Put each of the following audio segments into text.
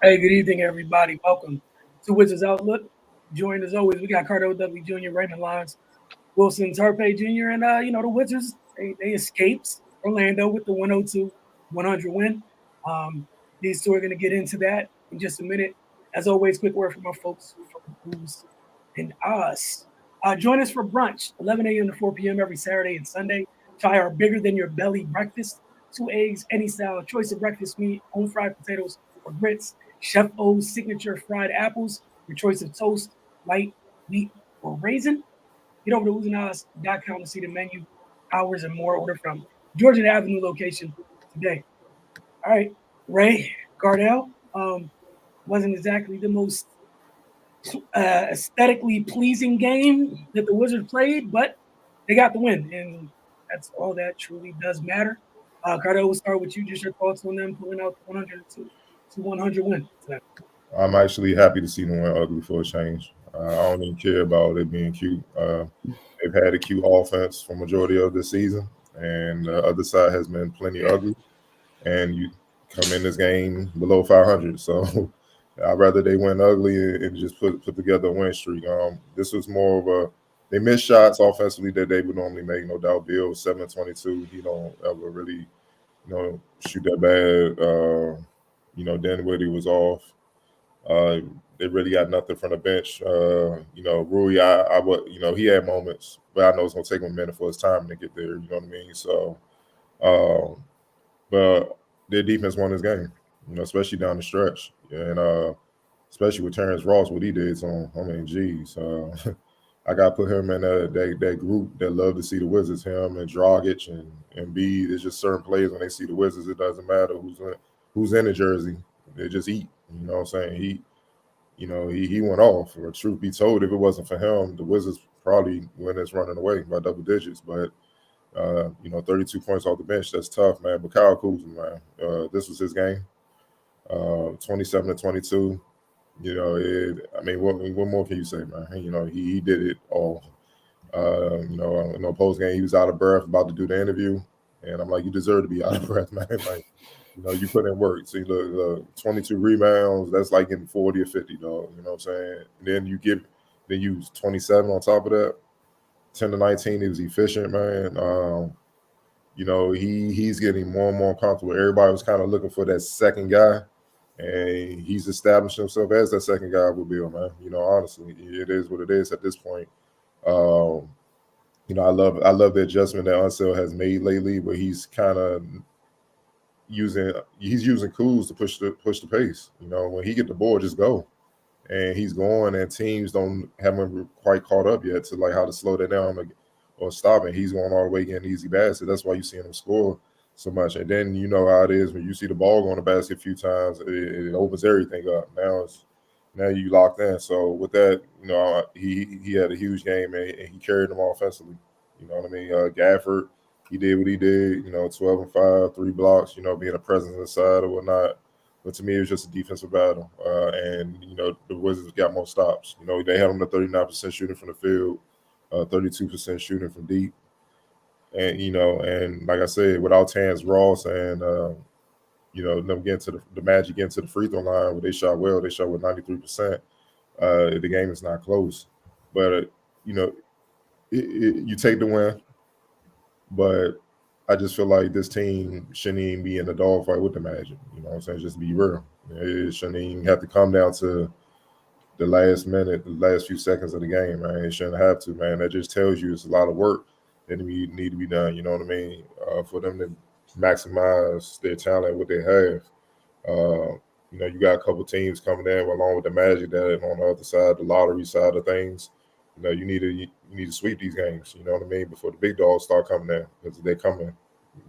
Hey, good evening, everybody. Welcome to Wizards Outlook. Joined as always, we got Cardo Dudley Jr., Raymond Lyons, Wilson Tarpe Jr., and the Wizards. They escaped Orlando with the 102-100 win. Um, these two are going to get into that in just a minute. As always, quick word from our folks from Booze and Us. Join us for brunch, 11 a.m. to 4 p.m. every Saturday and Sunday. Try our bigger than your belly breakfast: 2 eggs, any style, choice of breakfast meat, home fried potatoes or grits, Chef O's signature fried apples, your choice of toast, light, wheat, or raisin. Get over to oozandeyes.com to see the menu, hours, and more. Order from Georgia Avenue location today. All right, Ray Gardell. Wasn't exactly the most aesthetically pleasing game that the Wizards played, but they got the win, and that's all that truly does matter. Cardo, we'll start with you. Just your thoughts on them pulling out the 100 to 100 win tonight. I'm actually happy to see them win ugly for a change. I don't even care about it being cute. They've had a cute offense for majority of the season, and the other side has been plenty ugly. And you come in this game below 500, so I'd rather they win ugly and just put together a win streak. This was more of a they missed shots offensively that they would normally make. No doubt, Bill was 7-22. He don't ever really shoot that bad. Dinwiddie was off. Uh, they really got nothing from the bench. Rui, I would, he had moments, but I know it's gonna take him a minute for his time to get there. You know what I mean? So, um, but their defense won this game. Especially down the stretch, and especially with Terrence Ross, what he did. So, I mean, geez, I got to put him in that group that love to see the Wizards. Him and Dragic and B. There's just certain players when they see the Wizards, it doesn't matter who's in the jersey. They just eat. You know what I'm saying? He went off. Or truth be told, if it wasn't for him, the Wizards probably win this running away by double digits. But 32 points off the bench, that's tough, man. But Kyle Kuzma, man, this was his game. 27-22. What more can you say, man? He did it all. In the post game, he was out of breath, about to do the interview, and I'm like, you deserve to be out of breath, man. Like, you put in work. See, look, 22 rebounds, that's like getting 40 or 50, dog. You know what I'm saying? And then you use 27 on top of that. 10-19, he was efficient, man. He's getting more and more comfortable. Everybody was kind of looking for that second guy, and he's established himself as that second guy with Bill, man. Honestly, it is what it is at this point. I love the adjustment that Unseld has made lately, where he's kind of using Kuz to push the pace. When he get the ball, just go, and he's going, and teams haven't quite caught up yet to like how to slow that down or stop it. He's going all the way getting easy basket. That's why you're seeing him score so much. And then you know how it is when you see the ball go on the basket a few times, it opens everything up. Now you locked in. So with that, he had a huge game, and he carried them offensively. You know what I mean? Gafford, he did what he did. 12 and 5, 3 blocks. Being a presence inside or whatnot. But to me, it was just a defensive battle. And the Wizards got more stops. They had them to 39% shooting from the field, 32% shooting from deep. And and like I said, without Terrence Ross and them getting to the Magic getting to the free throw line where they shot well, they shot with 93%. The game is not close, but you take the win. But I just feel like this team shouldn't even be in the dogfight with the Magic. You know what I'm saying? Just to be real, it shouldn't even have to come down to the last minute, the last few seconds of the game, man. It shouldn't have to, man. That just tells you it's a lot of work that need to be done. You know what I mean? For them to maximize their talent, what they have. You got a couple teams coming in along with the Magic that on the other side, the lottery side of things. You need to sweep these games. You know what I mean? Before the big dogs start coming in, because they're coming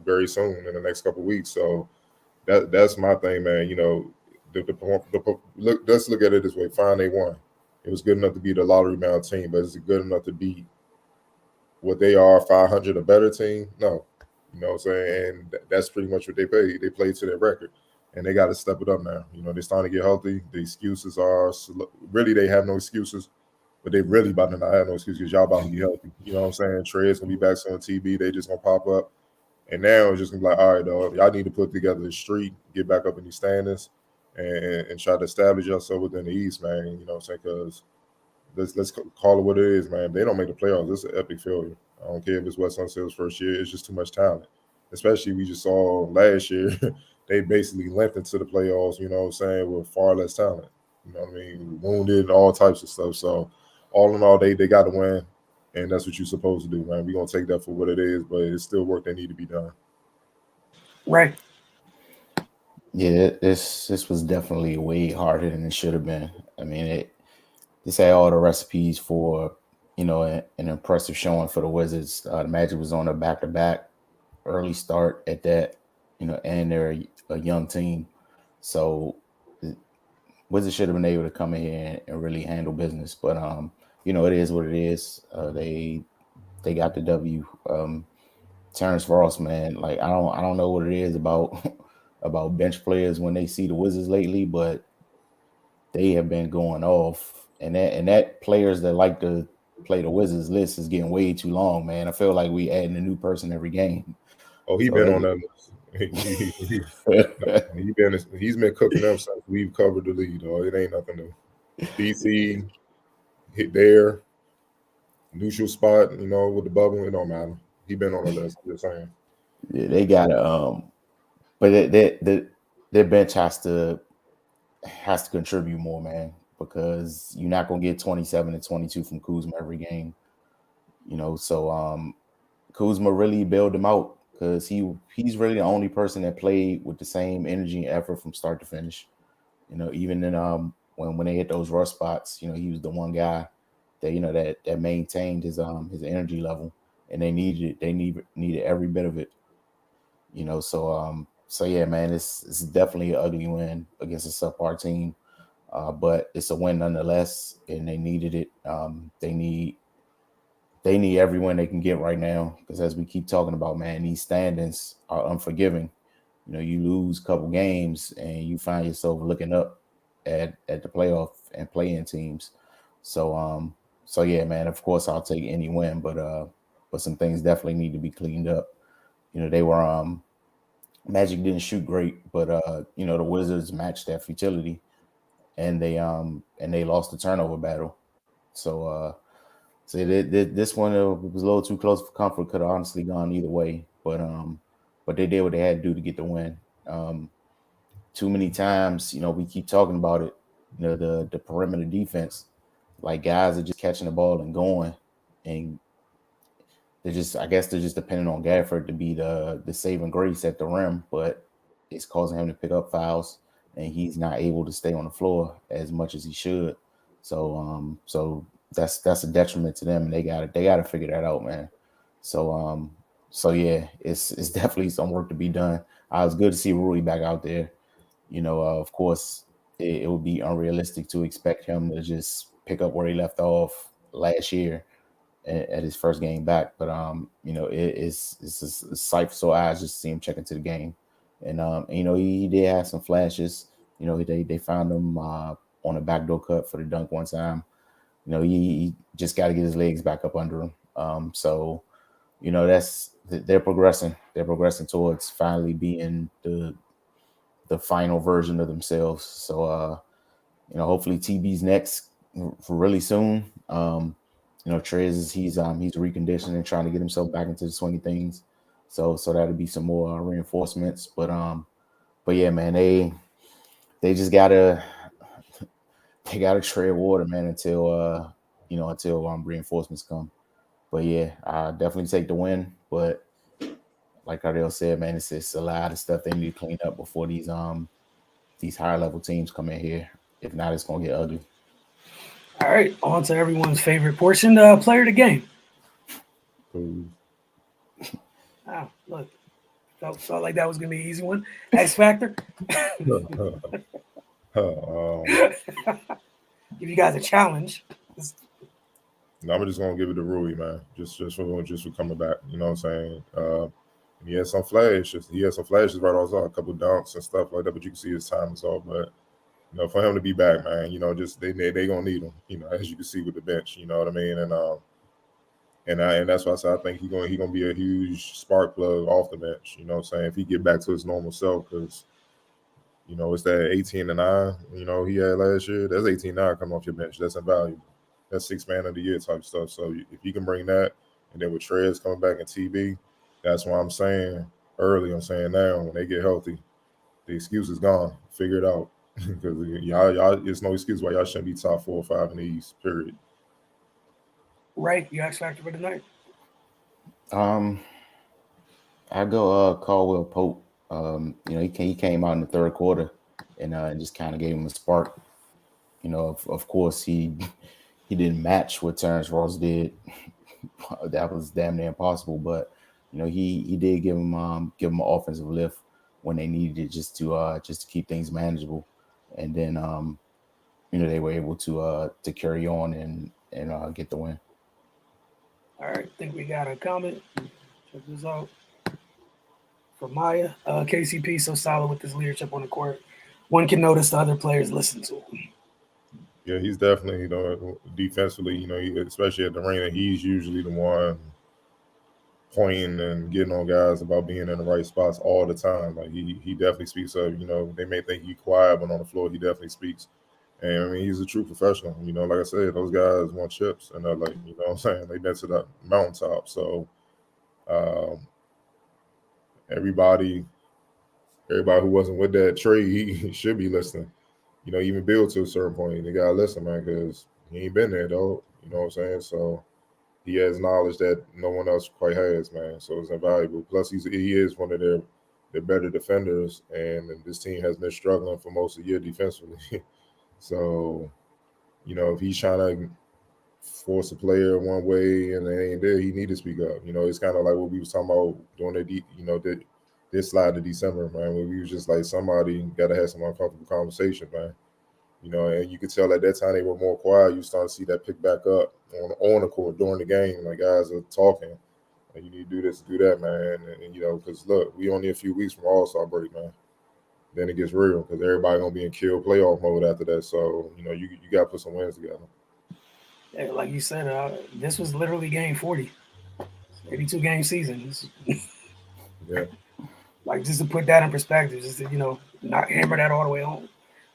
very soon in the next couple of weeks. So that's my thing, man. Let's look at it this way. Fine, they won. It was good enough to beat a lottery bound team, but is it good enough to beat what they are, 500 a better team? No. You know what I'm saying? And that's pretty much what they played. They played to their record, and they got to step it up now. They're starting to get healthy. The excuses are really they have no excuses, but they really about to not have no excuses. Y'all about to be healthy. You know what I'm saying? Trey's gonna be back on TV. They just gonna pop up, and now it's just gonna be like, all right, dog, y'all need to put together the streak, get back up in these standings. and try to establish yourself within the East, man. You know what I'm saying? Because let's call it what it is, man. If they don't make the playoffs, it's an epic failure. I don't care if it's West Sunset's first year. It's just too much talent. Especially we just saw last year, they basically limped into the playoffs. You know what I'm saying? With far less talent. You know what I mean? Wounded and all types of stuff. So all in all, they got to win, and that's what you're supposed to do, man. We're gonna take that for what it is, but it's still work that need to be done. Right. Yeah, this was definitely way harder than it should have been. I mean, this had all the recipes for an impressive showing for the Wizards. The Magic was on a back to back, early start at that, and they're a young team, so the Wizards should have been able to come in here and really handle business. But it is what it is. They got the W. Terrence Ross, man, like I don't know what it is about about bench players when they see the Wizards lately, but they have been going off, and that players that like to play the Wizards list is getting way too long, man. I feel like we adding a new person every game. Oh, he So been on that list. He's been cooking them since we've covered the league, though. It ain't nothing new. DC hit there, neutral spot, with the bubble. It don't matter. He been on the list. Just saying. yeah, they got to but their bench has to contribute more, man, because you're not gonna get 27 and 22 from Kuzma every game. So Kuzma really bailed him out because he's really the only person that played with the same energy and effort from start to finish. Even in when they hit those rush spots, he was the one guy that that maintained his energy level, and they needed every bit of it. So yeah, man, it's definitely an ugly win against a subpar team, but it's a win nonetheless, and they needed it. They need every win they can get right now because, as we keep talking about, man, these standings are unforgiving. You lose a couple games and you find yourself looking up at the playoff and playing teams. So yeah, man. Of course, I'll take any win, but some things definitely need to be cleaned up. They were Magic didn't shoot great, but the Wizards matched that futility, and they lost the turnover battle. So this one was a little too close for comfort. Could have honestly gone either way, but they did what they had to do to get the win. Too many times, we keep talking about it. The perimeter defense, like guys are just catching the ball and going, and I guess they're just depending on Gafford to be the saving grace at the rim, but it's causing him to pick up fouls, and he's not able to stay on the floor as much as he should. So that's a detriment to them, and they gotta figure that out, man. So yeah, it's definitely some work to be done. I was good to see Rui back out there. Of course, it would be unrealistic to expect him to just pick up where he left off last year at his first game back. But it's a sight for sore eyes just to see him check into the game, and he did have some flashes. They found him on a backdoor cut for the dunk one time. He just got to get his legs back up under him. They're progressing. They're progressing towards finally being the final version of themselves. So hopefully TB's next for really soon. Trez he's reconditioning, trying to get himself back into the swing of things. So that'll be some more reinforcements. But yeah, man, they just gotta tread water, man, until reinforcements come. But yeah, I definitely take the win. But like Cardell said, man, it's a lot of stuff they need to clean up before these higher level teams come in here. If not, it's gonna get ugly. All right, on to everyone's favorite portion, player of the game. Cool. Wow, look, felt like that was gonna be an easy one. X Factor. um, Give you guys a challenge. I'm just gonna give it to Rui, man. Just for coming back. You know what I'm saying? He had some flashes. He had some flashes right off, a couple dunks and stuff like that. But you can see his time is off. But for him to be back, man, just they gonna need him. As you can see with the bench. You know what I mean? And that's why I said I think he gonna be a huge spark plug off the bench. You know what I'm saying? If he get back to his normal self, because You know, it's that 18-9. You know, he had last year. That's 18-9 coming off your bench. That's invaluable. That's 6 man of the year type stuff. So if you can bring that, and then with Trez coming back in TB, that's why I'm saying early. I'm saying now when they get healthy, the excuse is gone. Figure it out because y'all, it's no excuse why y'all shouldn't be top 4 or 5 in the East. Period. Right, you X factor for tonight. I go Caldwell Pope. You know, he came out in the third quarter and just kind of gave him a spark. You know, of course he didn't match what Terrence Ross did. That was damn near impossible. But you know, he did give him an offensive lift when they needed it just to keep things manageable. And then you know, they were able to carry on and get the win. All right, I think we got a comment. Check this out. From Maya, KCP so solid with his leadership on the court. One can notice the other players listen to him. Yeah, he's definitely, you know, defensively, you know, especially at the arena, he's usually the one pointing and getting on guys about being in the right spots all the time. Like he definitely speaks up. You know, they may think he's quiet, but on the floor he definitely speaks. And I mean, he's a true professional. You know, like I said, those guys want chips, and they're like, you know what I'm saying? They've been to the mountaintop. So um, everybody who wasn't with that trade, he should be listening. You know, even Bill to a certain point, they gotta listen, man, because he ain't been there though. You know what I'm saying? So he has knowledge that no one else quite has, man. So it's invaluable. Plus, he is one of their better defenders, and this team has been struggling for most of the year defensively. So, you know, if he's trying to force a player one way and they ain't there, he need to speak up. You know, it's kind of like what we was talking about during this slide of December, man, where we was just like, somebody got to have some uncomfortable conversation, man. You know, and you could tell at that time they were more quiet. You start to see that pick back up on the court during the game. Like, guys are talking, and you need to do this, do that, man. And you know, because look, we only a few weeks from All-Star break, man. Then it gets real because everybody gonna be in kill playoff mode after that. So you know, you got to put some wins together. Yeah, like you said, this was literally game 40, 82 game season. Yeah. Like, just to put that in perspective, just to, you know, not hammer that all the way home.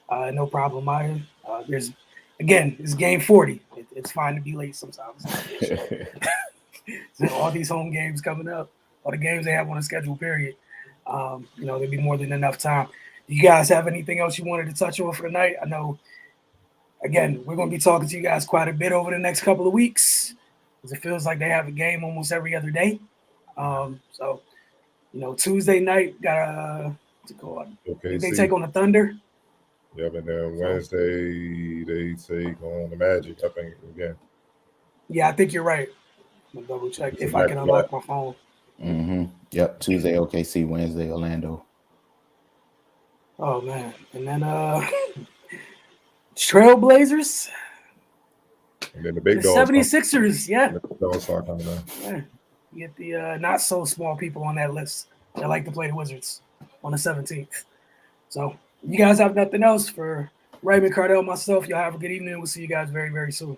No problem, Maya. There's, again, it's game 40. It's fine to be late sometimes. So all these home games coming up, all the games they have on a schedule, period. You know, there'd be more than enough time. Do you guys have anything else you wanted to touch on for tonight? I know, again, we're going to be talking to you guys quite a bit over the next couple of weeks, because it feels like they have a game almost every other day. So, you know, Tuesday night, got to go on. Okay. They take on the Thunder. Yeah, but then Wednesday they take on the Magic, I think, again. Yeah, I think you're right. I'm gonna double check if I can unlock my phone. Mm-hmm. Yep. Tuesday OKC, Wednesday Orlando. Oh man, and then Trailblazers. And then the big the dogs. 76ers, yeah. Yeah. You get the not so small people on that list that like to play the Wizards on the 17th. So you guys have nothing else. For Raymond Cardell, myself, y'all have a good evening. We'll see you guys very, very soon.